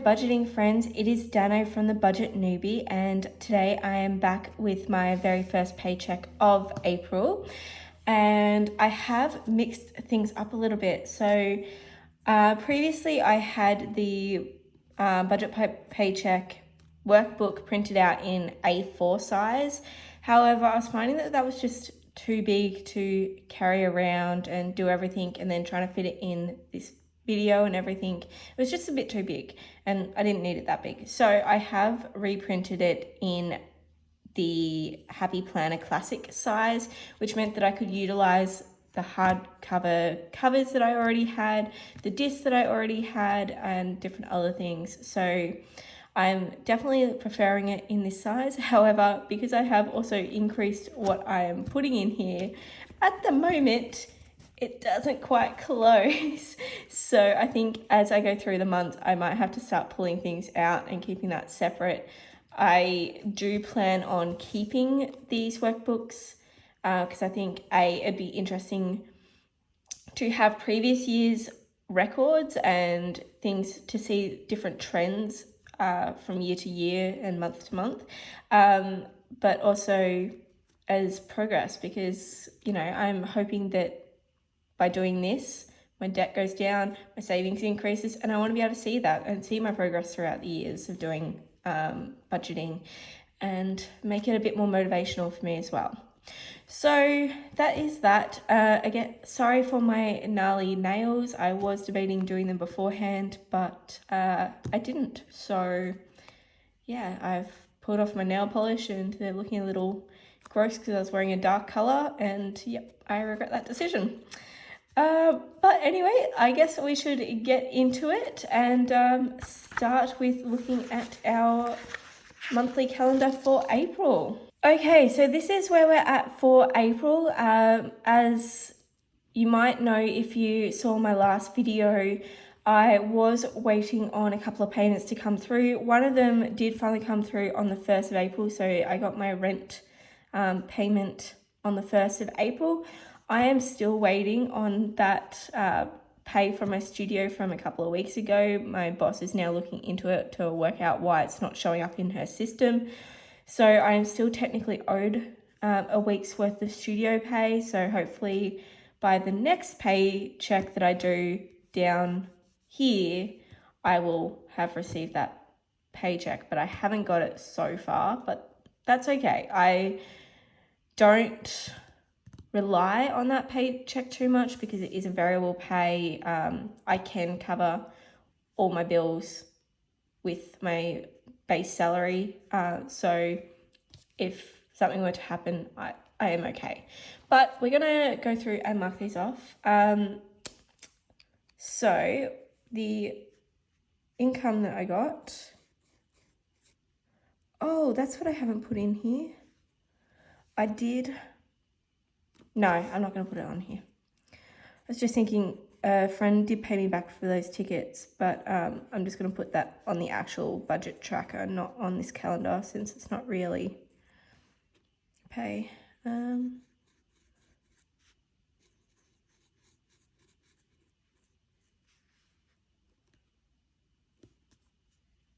budgeting friends, it is Dano from the Budget Newbie, and today I am back with my very first paycheck of April, and I have mixed things up a little bit. So previously I had the paycheck workbook printed out in A4 size. However, I was finding that was just too big to carry around and do everything, and then trying to fit it in this video and everything. It was just a bit too big and I didn't need it that big. So I have reprinted it in the Happy Planner Classic size, which meant that I could utilize the hardcover covers that I already had, the discs that I already had, and different other things. So I'm definitely preferring it in this size. However, because I have also increased what I am putting in here, at the moment, it doesn't quite close. So I think as I go through the months, I might have to start pulling things out and keeping that separate. I do plan on keeping these workbooks because I think it'd be interesting to have previous year's records and things to see different trends from year to year and month to month, but also as progress, because I'm hoping that by doing this, my debt goes down, my savings increases, and I want to be able to see that and see my progress throughout the years of doing budgeting, and make it a bit more motivational for me as well. So that is that. Again, sorry for my gnarly nails. I was debating doing them beforehand, but I didn't. So yeah, I've pulled off my nail polish and they're looking a little gross because I was wearing a dark color, and yep, I regret that decision. But anyway, I guess we should get into it and start with looking at our monthly calendar for April. Okay, so this is where we're at for April. As you might know if you saw my last video, I was waiting on a couple of payments to come through. One of them did finally come through on the 1st of April, so I got my rent payment on the 1st of April. I am still waiting on that pay from my studio from a couple of weeks ago. My boss is now looking into it to work out why it's not showing up in her system. So I am still technically owed a week's worth of studio pay. So hopefully by the next paycheck that I do down here, I will have received that paycheck. But I haven't got it so far, but that's okay. I don't rely on that paycheck too much because it is a variable pay. I can cover all my bills with my base salary. So if something were to happen, I am okay. But we're gonna go through and mark these off. So the income that I got, oh, that's what I haven't put in here. No, I'm not going to put it on here. I was just thinking a friend did pay me back for those tickets, but I'm just going to put that on the actual budget tracker, not on this calendar, since it's not really pay.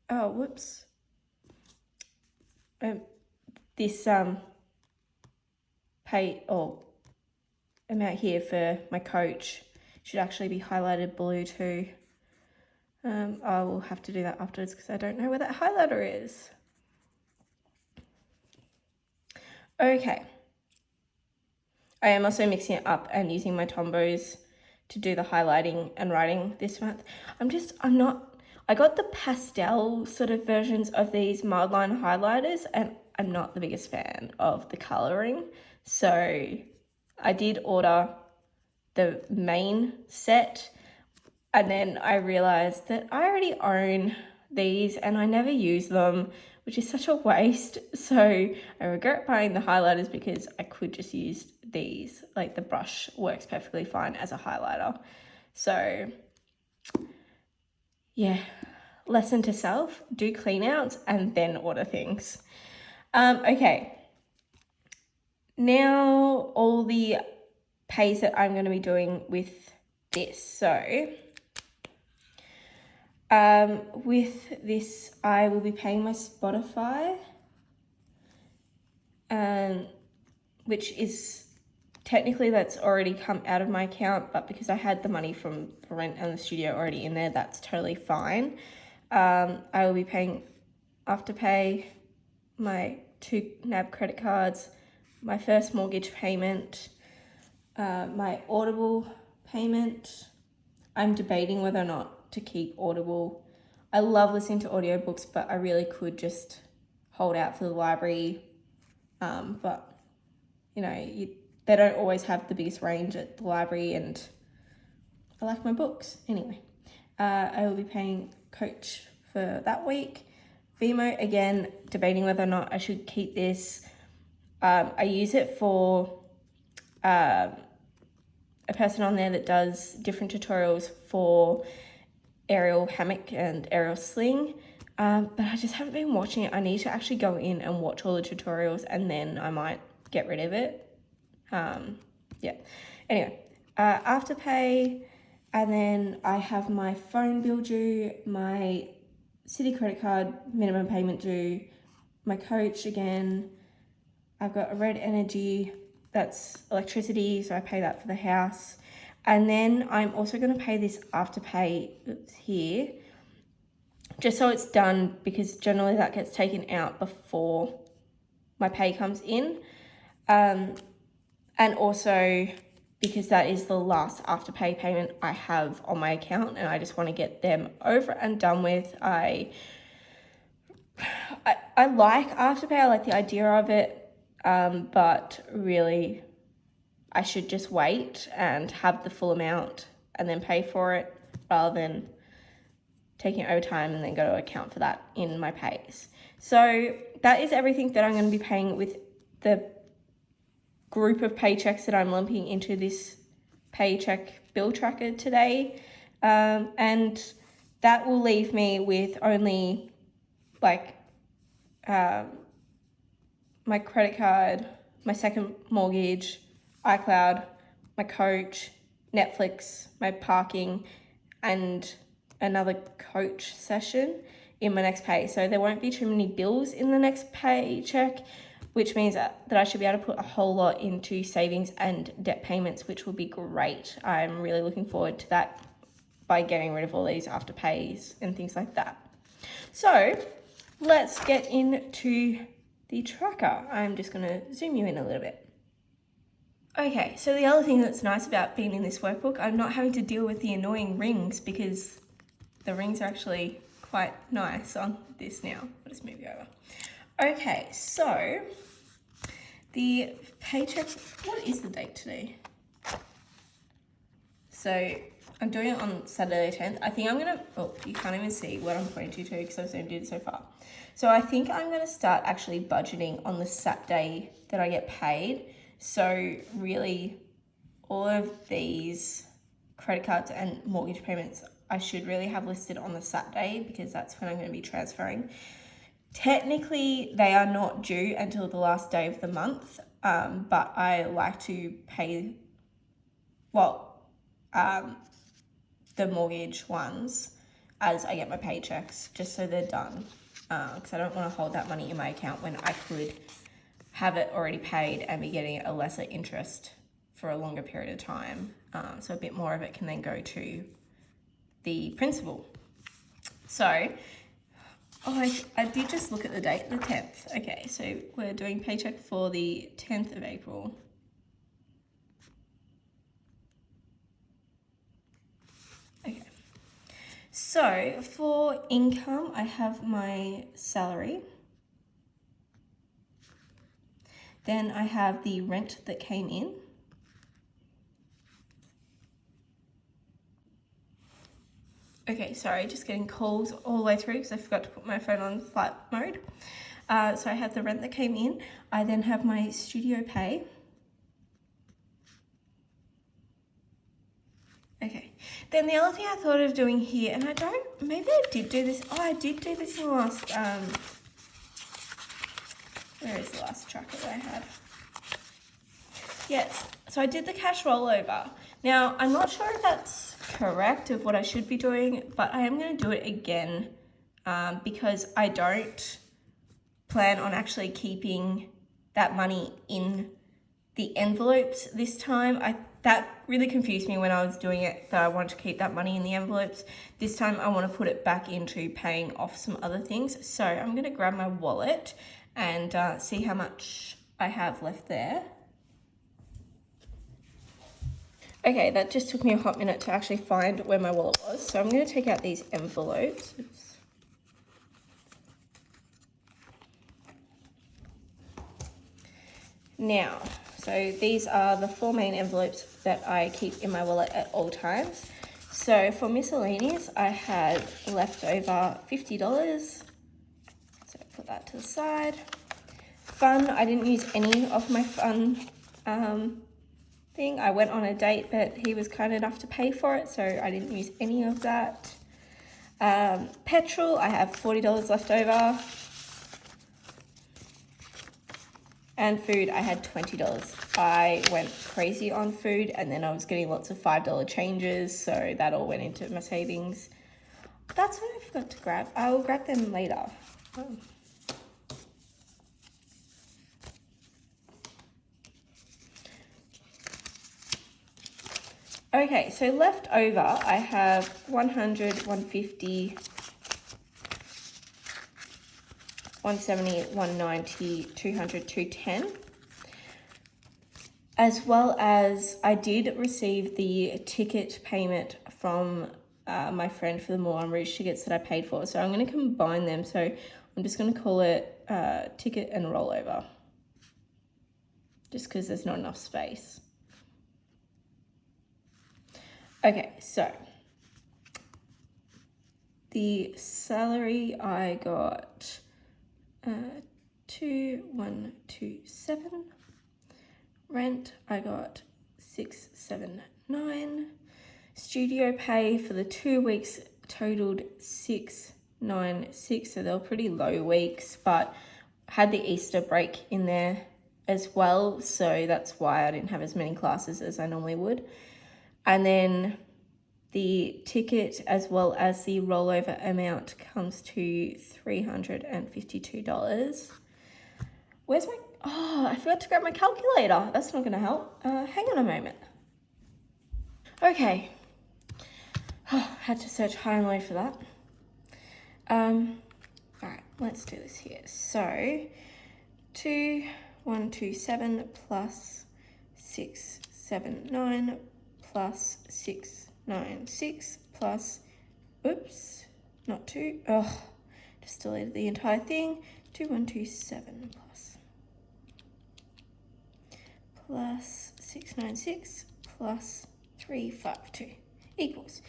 Oh, whoops. This pay or amount here for my coach should actually be highlighted blue too. I will have to do that afterwards because I don't know where that highlighter is. Okay. I am also mixing it up and using my Tombos to do the highlighting and writing this month. I got the pastel sort of versions of these mild line highlighters, and I'm not the biggest fan of the coloring. So I did order the main set, and then I realized that I already own these and I never use them, which is such a waste. So I regret buying the highlighters because I could just use these. Like, the brush works perfectly fine as a highlighter. So yeah, lesson to self, do clean outs and then order things. Okay, now all the pays that I'm going to be doing with this. So With this, I will be paying my Spotify, which is technically that's already come out of my account, but because I had the money from the rent and the studio already in there, that's totally fine. I will be paying Afterpay, my 2 NAB credit cards, my first mortgage payment, my Audible payment. I'm debating whether or not to keep Audible. I love listening to audiobooks, but I really could just hold out for the library. But, you know, they don't always have the biggest range at the library, and I like my books. Anyway, I will be paying Coach for that week. Vimo, again, debating whether or not I should keep this. I use it for a person on there that does different tutorials for aerial hammock and aerial sling, but I just haven't been watching it. I need to actually go in and watch all the tutorials, and then I might get rid of it. Yeah, anyway, Afterpay, and then I have my phone bill due, my Citi credit card minimum payment due, my Coach again. I've got a Red Energy, that's electricity, so I pay that for the house. And then I'm also going to pay this Afterpay here, just so it's done, because generally that gets taken out before my pay comes in. And also because that is the last Afterpay payment I have on my account, and I just want to get them over and done with. I like Afterpay, I like the idea of it, but really I should just wait and have the full amount and then pay for it, rather than taking it over time and then go to account for that in my pays. So that is everything that I'm going to be paying with the group of paychecks that I'm lumping into this paycheck bill tracker today. And that will leave me with only like my credit card, my second mortgage, iCloud, my Coach, Netflix, my parking, and another Coach session in my next pay. So there won't be too many bills in the next paycheck, which means that I should be able to put a whole lot into savings and debt payments, which will be great. I'm really looking forward to that by getting rid of all these afterpays and things like that. So let's get into the tracker. I'm just going to zoom you in a little bit. Okay, so the other thing that's nice about being in this workbook, I'm not having to deal with the annoying rings, because the rings are actually quite nice on this now. I'll just move you over. Okay, so the paycheck, what is the date today? So I'm doing it on Saturday the 10th. I think I'm gonna, oh, you can't even see what I'm pointing to because I've zoomed in so far. So I think I'm gonna start actually budgeting on the Saturday that I get paid. So really all of these credit cards and mortgage payments I should really have listed on the Saturday, because that's when I'm going to be transferring. Technically, they are not due until the last day of the month, but I like to pay, the mortgage ones as I get my paychecks, just so they're done, because I don't want to hold that money in my account when I could have it already paid and be getting a lesser interest for a longer period of time. So a bit more of it can then go to the principal. So, I did just look at the date, the 10th. Okay, so we're doing paycheck for the 10th of April. Okay, so for income, I have my salary. Then I have the rent that came in. Okay, sorry, just getting calls all the way through because I forgot to put my phone on flight mode. So I have the rent that came in. I then have my studio pay. Okay, then the other thing I thought of doing here, and maybe I did do this. Oh, I did do this in the last, where is the last tracker that I had? Yes, so I did the cash rollover. Now, I'm not sure if that's correct of what I should be doing, but I am going to do it again because I don't plan on actually keeping that money in the envelopes this time. That really confused me when I was doing it, that I wanted to keep that money in the envelopes. This time I want to put it back into paying off some other things. So I'm going to grab my wallet and see how much I have left there. Okay, that just took me a hot minute to actually find where my wallet was. So I'm going to take out these envelopes. Oops. Now, so these are the 4 main envelopes that I keep in my wallet at all times. So for miscellaneous, I had left over $50. So put that to the side. Fun, I didn't use any of my fun thing. I went on a date, but he was kind enough to pay for it, so I didn't use any of that. Petrol, I have $40 left over. And food, I had $20. I went crazy on food, and then I was getting lots of $5 changes, so that all went into my savings. That's what I forgot to grab. I will grab them later. Oh. Okay, so left over, I have 100, 150, 170, 190, 200, 210. As well as I did receive the ticket payment from my friend for the Moulin Rouge tickets that I paid for. So I'm going to combine them. So I'm just going to call it ticket and rollover. Just because there's not enough space. Okay, so the salary I got 2,127. Rent I got 679. Studio pay for the 2 weeks totaled 696. So they were pretty low weeks, but had the Easter break in there as well. So that's why I didn't have as many classes as I normally would. And then the ticket as well as the rollover amount comes to $352. Where's my... Oh, I forgot to grab my calculator. That's not going to help. Hang on a moment. Okay. Oh, had to search high and low for that. All right, let's do this here. So, 2,127 plus 679 plus 696 plus, oops, not 2, oh, just deleted the entire thing, 2,127 plus 696 plus 352 equals.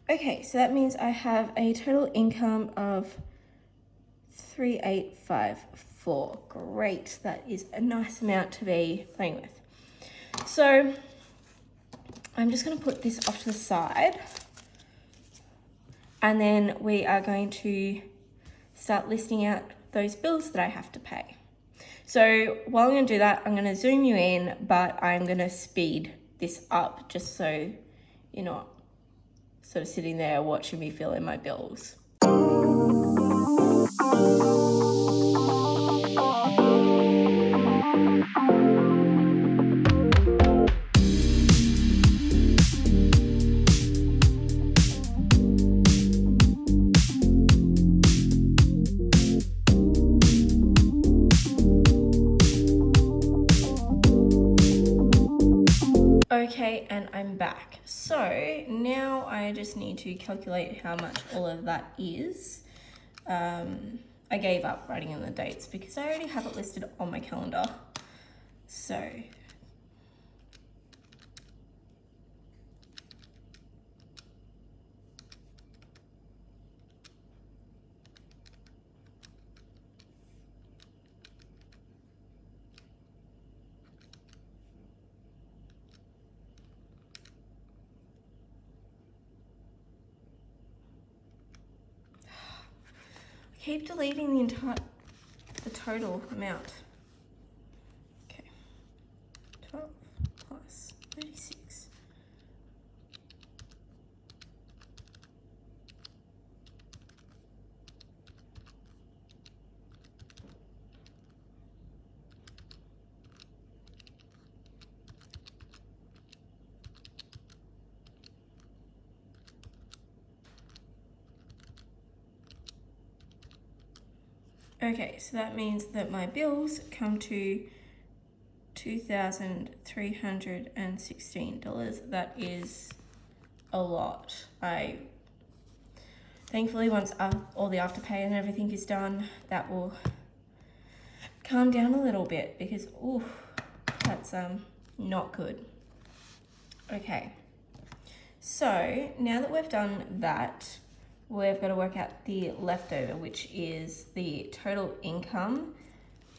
Okay, so that means I have a total income of 3,854. Great, that is a nice amount to be playing with. So I'm just going to put this off to the side, and then we are going to start listing out those bills that I have to pay. So while I'm going to do that, I'm going to zoom you in, but I'm going to speed this up just so you're not sort of sitting there watching me fill in my bills. Okay, and I'm back. So now I just need to calculate how much all of that is. I gave up writing in the dates because I already have it listed on my calendar. So keep deleting the total amount. Okay, 12, Okay, so that means that my bills come to $2,316. That is a lot. Thankfully, once all the afterpay and everything is done, that will calm down a little bit, because that's not good. Okay, so now that we've done that, we've got to work out the leftover, which is the total income,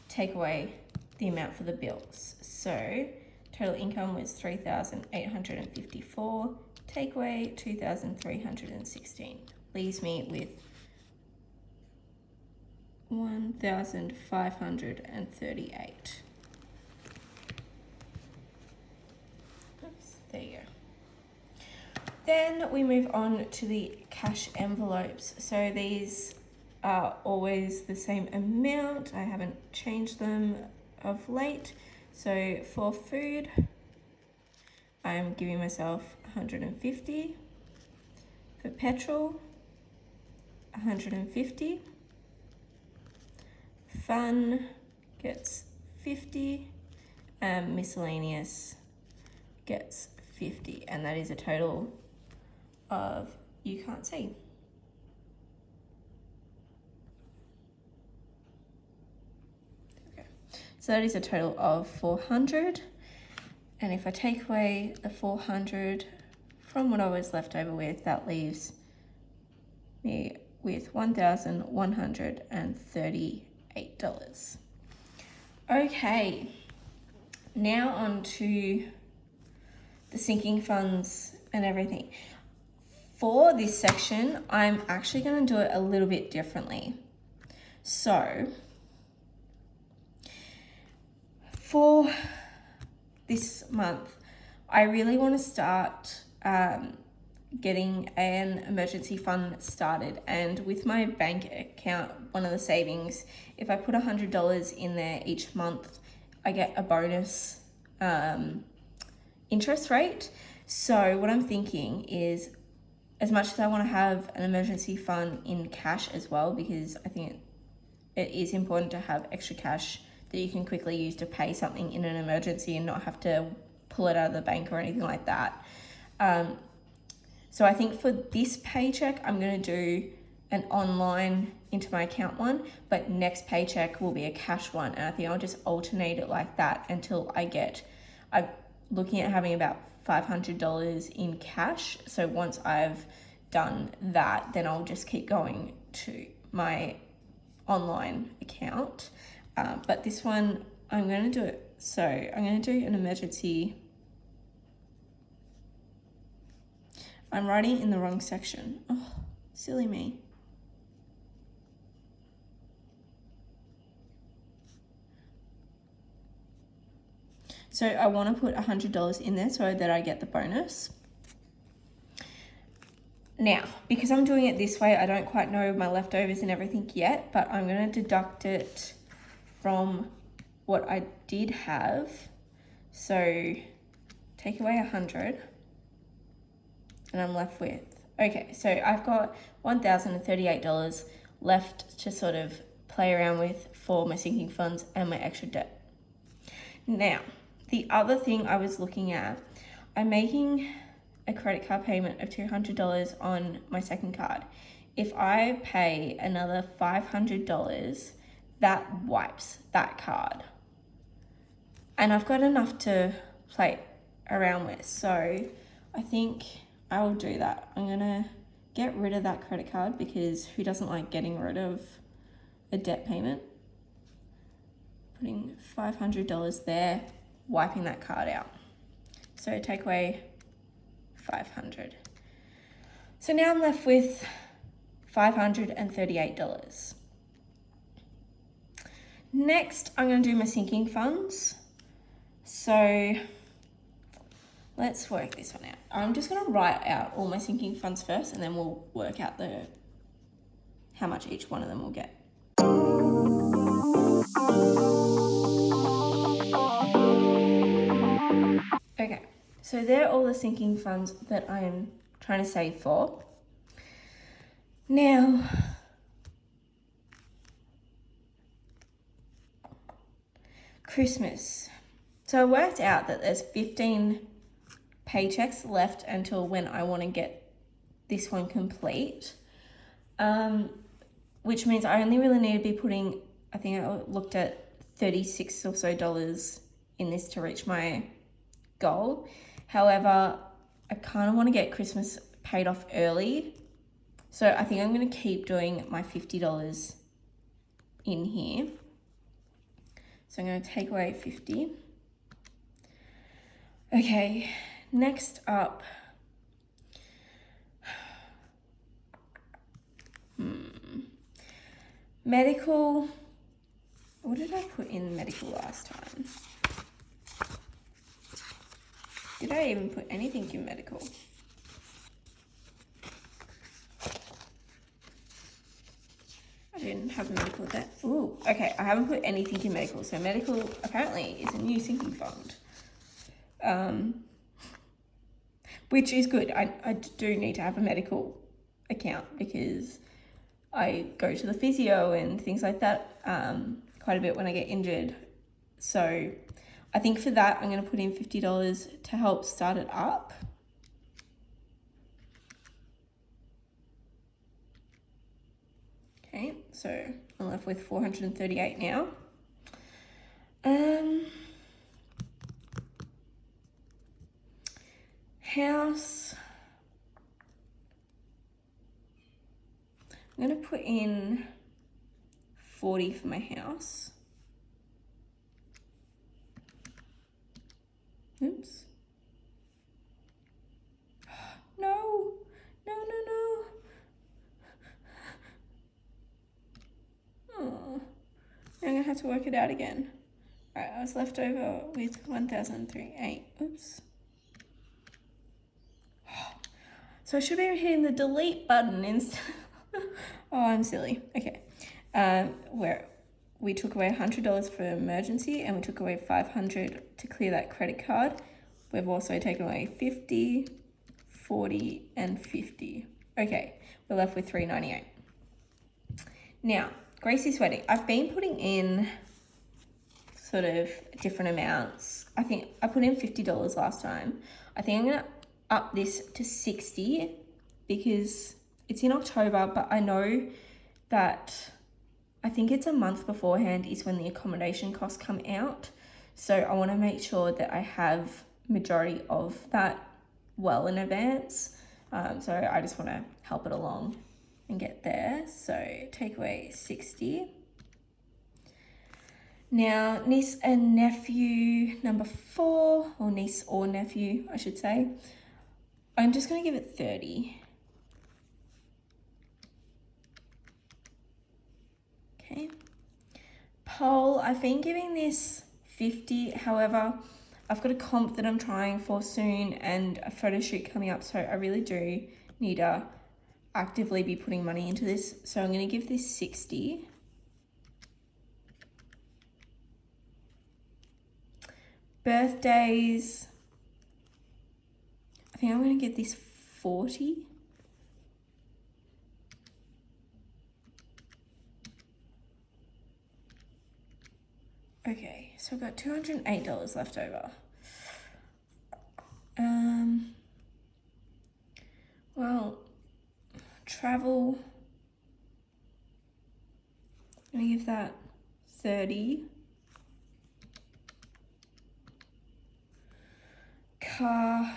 take away the amount for the bills. So total income was $3,854, take away $2,316, leaves me with $1,538. Oops, there you go. Then we move on to the cash envelopes. So these are always the same amount. I haven't changed them of late. So for food, I'm giving myself $150. For petrol, $150. Fun gets $50. Miscellaneous gets $50, and that is a total of, you can't see. Okay, so that is a total of $400, and if I take away the $400 from what I was left over with, that leaves me with $1,138. Okay, now on to the sinking funds and everything. For this section, I'm actually going to do it a little bit differently. So for this month, I really want to start getting an emergency fund started. And with my bank account, one of the savings, if I put $100 in there each month, I get a bonus interest rate. So what I'm thinking is, as much as I want to have an emergency fund in cash as well, because I think it is important to have extra cash that you can quickly use to pay something in an emergency and not have to pull it out of the bank or anything like that. So I think for this paycheck, I'm going to do an online into my account one, but next paycheck will be a cash one. And I think I'll just alternate it like that until I'm looking at having about $500 in cash. So once I've done that, then I'll just keep going to my online account. But this one, I'm going to do it. So I'm going to do an emergency. I'm writing in the wrong section. Oh, silly me. So I want to put $100 in there so that I get the bonus. Now, because I'm doing it this way, I don't quite know my leftovers and everything yet, but I'm going to deduct it from what I did have. So take away 100 and I'm left with, okay, so I've got $1,038 left to sort of play around with for my sinking funds and my extra debt. Now, the other thing I was looking at, I'm making a credit card payment of $200 on my second card. If I pay another $500, that wipes that card. And I've got enough to play around with, so I think I will do that. I'm gonna get rid of that credit card because who doesn't like getting rid of a debt payment? Putting $500 there, wiping that card out. So take away 500. So now I'm left with $538. Next, I'm going to do my sinking funds. So let's work this one out. I'm just going to write out all my sinking funds first, and then we'll work out how much each one of them will get. Okay, so they're all the sinking funds that I'm trying to save for. Now, Christmas. So I worked out that there's 15 paychecks left until when I want to get this one complete, which means I only really need to be putting, I think I looked at $36 or so in this to reach my goal. However, I kind of want to get Christmas paid off early, so I think I'm going to keep doing my $50 in here. So I'm going to take away 50. Okay, next up, medical. What did I put in medical last time? Did I even put anything in medical? I didn't have medical there. Ooh, okay, I haven't put anything in medical. So medical apparently is a new sinking fund. Which is good. I do need to have a medical account because I go to the physio and things like that quite a bit when I get injured. So I think for that, I'm going to put in $50 to help start it up. Okay, so I'm left with 438 now. House. I'm going to put in 40 for my house. Oops. No. Oh, I'm going to have to work it out again. All right, I was left over with 1,038. Oops. So I should be hitting the delete button instead. Oh, I'm silly. Okay. Where we took away $100 for emergency and we took away $500 to clear that credit card. We've also taken away 50, 40, and 50. Okay, we're left with $398. Now, Gracie's wedding. I've been putting in sort of different amounts. I think I put in $50 last time. I think I'm going to up this to 60 because it's in October, but I know that I think it's a month beforehand is when the accommodation costs come out. So I want to make sure that I have majority of that well in advance. So I just want to help it along and get there. So take away 60. Now, niece and nephew number 4, or niece or nephew, I should say. I'm just going to give it 30. Okay. Poll, I've been giving this 50. However, I've got a comp that I'm trying for soon and a photo shoot coming up. So I really do need to actively be putting money into this. So I'm going to give this 60. Birthdays. I think I'm going to give this 40. Okay, so I've got $208 left over. Well, travel. I'm going to give that 30. Car.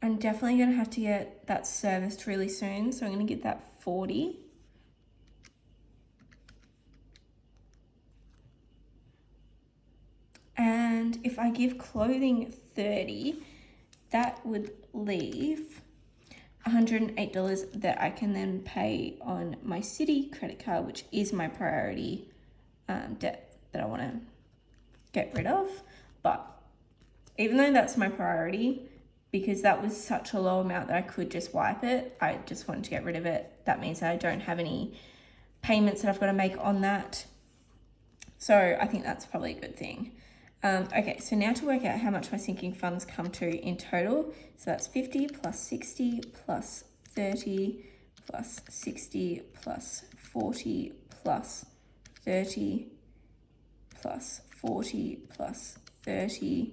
I'm definitely going to have to get that serviced really soon, so I'm going to get that 40. And if I give clothing 30, that would leave $108 that I can then pay on my city credit card, which is my priority debt that I want to get rid of. But even though that's my priority, because that was such a low amount that I could just wipe it, I just wanted to get rid of it. That means that I don't have any payments that I've got to make on that. So I think that's probably a good thing. Okay, so now to work out how much my sinking funds come to in total. So that's 50 plus 60 plus 30 plus 60 plus 40 plus 30 plus 40 plus 30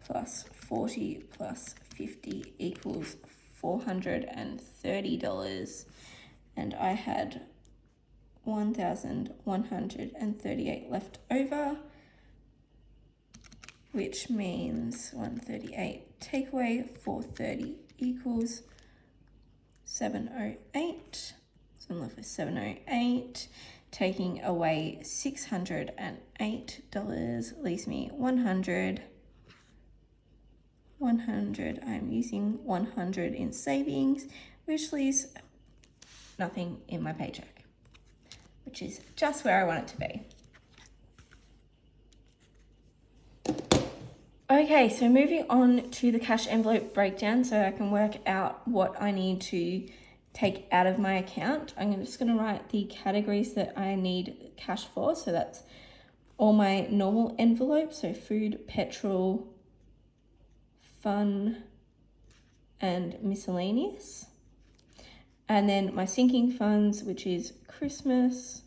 plus 40 plus 50 equals $430. And I had 1,138 left over, which means 138 take away 430 equals 708. So I'm left with 708. Taking away $608 leaves me 100. I'm using 100 in savings, which leaves nothing in my paycheck, which is just where I want it to be. Okay, so moving on to the cash envelope breakdown so I can work out what I need to take out of my account. I'm just going to write the categories that I need cash for. So that's all my normal envelopes, so food, petrol, fun, and miscellaneous. And then my sinking funds, which is Christmas.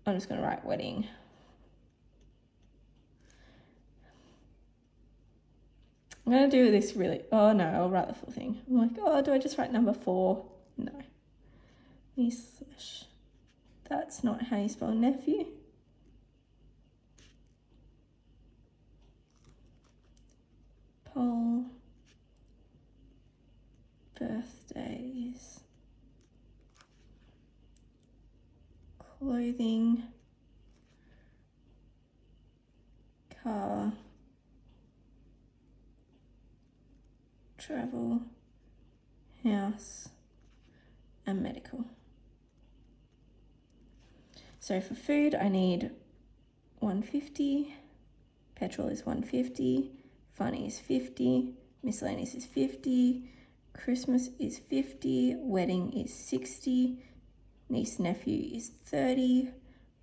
I'm just going to write wedding. I'm going to do this really, oh no, I'll write the full thing. I'm like, oh, do I just write number 4? No. That's not how you spell nephew. Poll. Birthdays. Clothing. Car. Travel, house, and medical. So for food, I need 150, petrol is 150, fun is 50, miscellaneous is 50, Christmas is 50, wedding is 60, niece nephew is 30,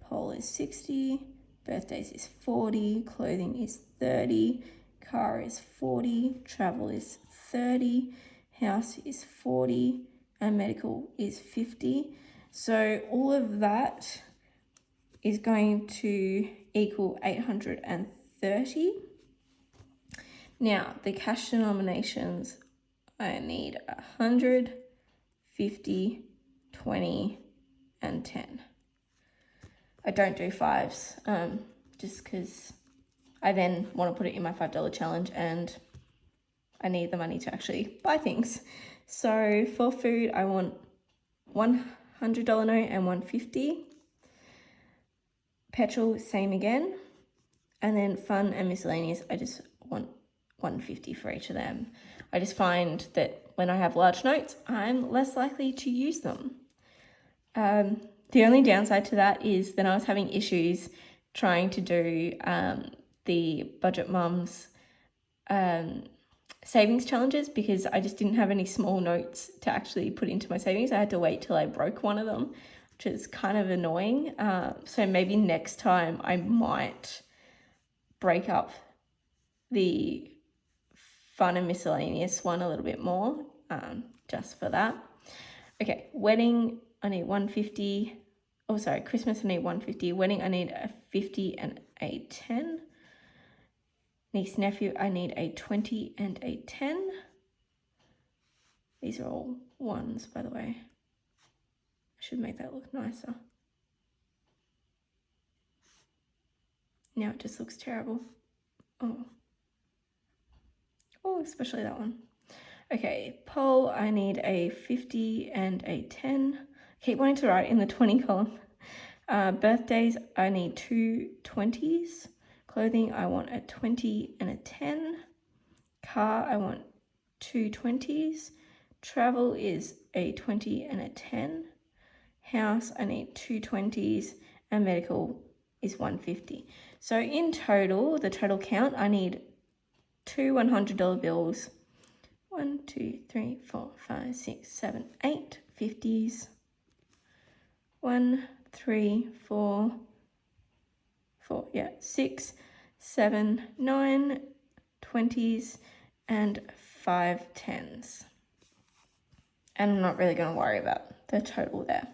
poll is 60, birthdays is 40, clothing is 30, car is 40, travel is 30, house is 40, and medical is 50. So all of that is going to equal 830. Now, the cash denominations, I need 100, 50, 20, and 10. I don't do 5s, just because I then want to put it in my $5 challenge and I need the money to actually buy things. So for food, I want $100 note and $150. Petrol, same again. And then fun and miscellaneous, I just want $150 for each of them. I just find that when I have large notes, I'm less likely to use them. The only downside to that is that I was having issues trying to do the Budget Mums savings challenges because I just didn't have any small notes to actually put into my savings. I had to wait till I broke one of them, which is kind of annoying. So maybe next time I might break up the fun and miscellaneous one a little bit more, just for that. Okay, wedding, I need 150. Oh, sorry, Christmas, I need 150. Wedding, I need a 50 and a 10. Niece, nephew, I need a 20 and a 10. These are all 1s, by the way. I should make that look nicer. Now it just looks terrible. Oh, especially that one. Okay, poll, I need a 50 and a 10. I keep wanting to write in the 20 column. Birthdays, I need 2 20s. Clothing, I want a 20 and a 10. Car, I want 2 20s. Travel is a 20 and a 10. House, I need 2 20s. And medical is 150. So in total, the total count, I need 2 $100 bills. 1, 2, 3, 4, 5, 6, 7, 8 50s. 1, 3, 4, 6, 7, 9 20s, and 5 10s. And I'm not really going to worry about the total there.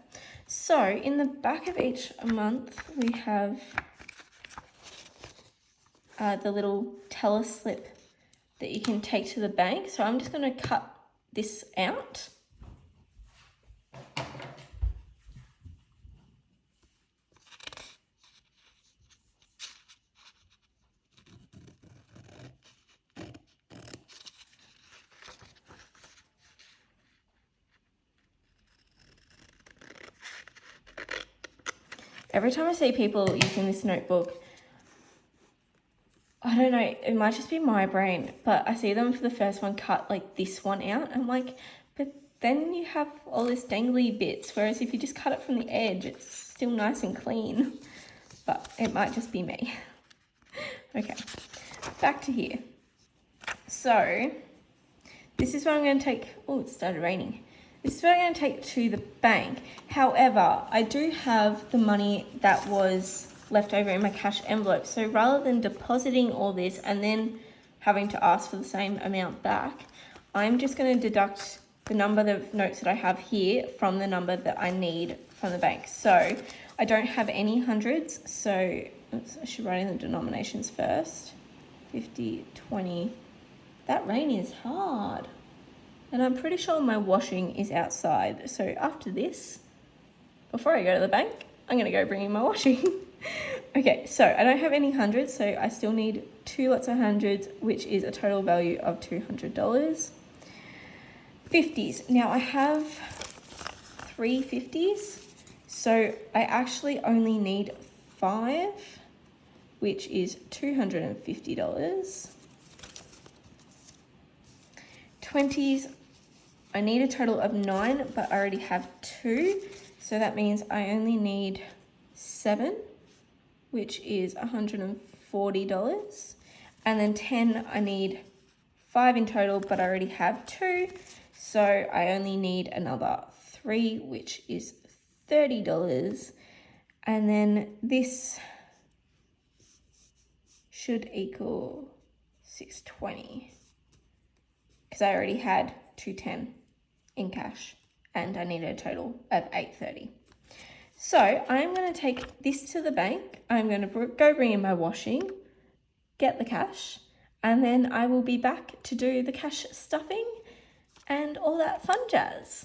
So in the back of each month, we have the little teller slip that you can take to the bank. So I'm just going to cut this out. Every time I see people using this notebook, I don't know, it might just be my brain, but I see them for the first one cut like this one out. I'm like, but then you have all this dangly bits, whereas if you just cut it from the edge, it's still nice and clean. But it might just be me. Okay, back to here. So this is what I'm going to take. Oh, it started raining. This is what I'm going to take to the bank. However, I do have the money that was left over in my cash envelope. So rather than depositing all this and then having to ask for the same amount back, I'm just going to deduct the number of notes that I have here from the number that I need from the bank. So I don't have any hundreds. So oops, I should write in the denominations first. 50, 20. That rain is hard. And I'm pretty sure my washing is outside. So after this, before I go to the bank, I'm going to go bring in my washing. Okay, so I don't have any hundreds, so I still need 2 lots of hundreds, which is a total value of $200. 50s. Now I have 3 50s, so I actually only need 5, which is $250. 20s, I need a total of 9, but I already have 2, so that means I only need 7, which is $140. And then 10, I need 5 in total, but I already have 2, so I only need another 3, which is $30. And then this should equal $620, because I already had $210 in cash and I needed a total of $830. So I'm going to take this to the bank. I'm going to go bring in my washing, get the cash, and then I will be back to do the cash stuffing and all that fun jazz.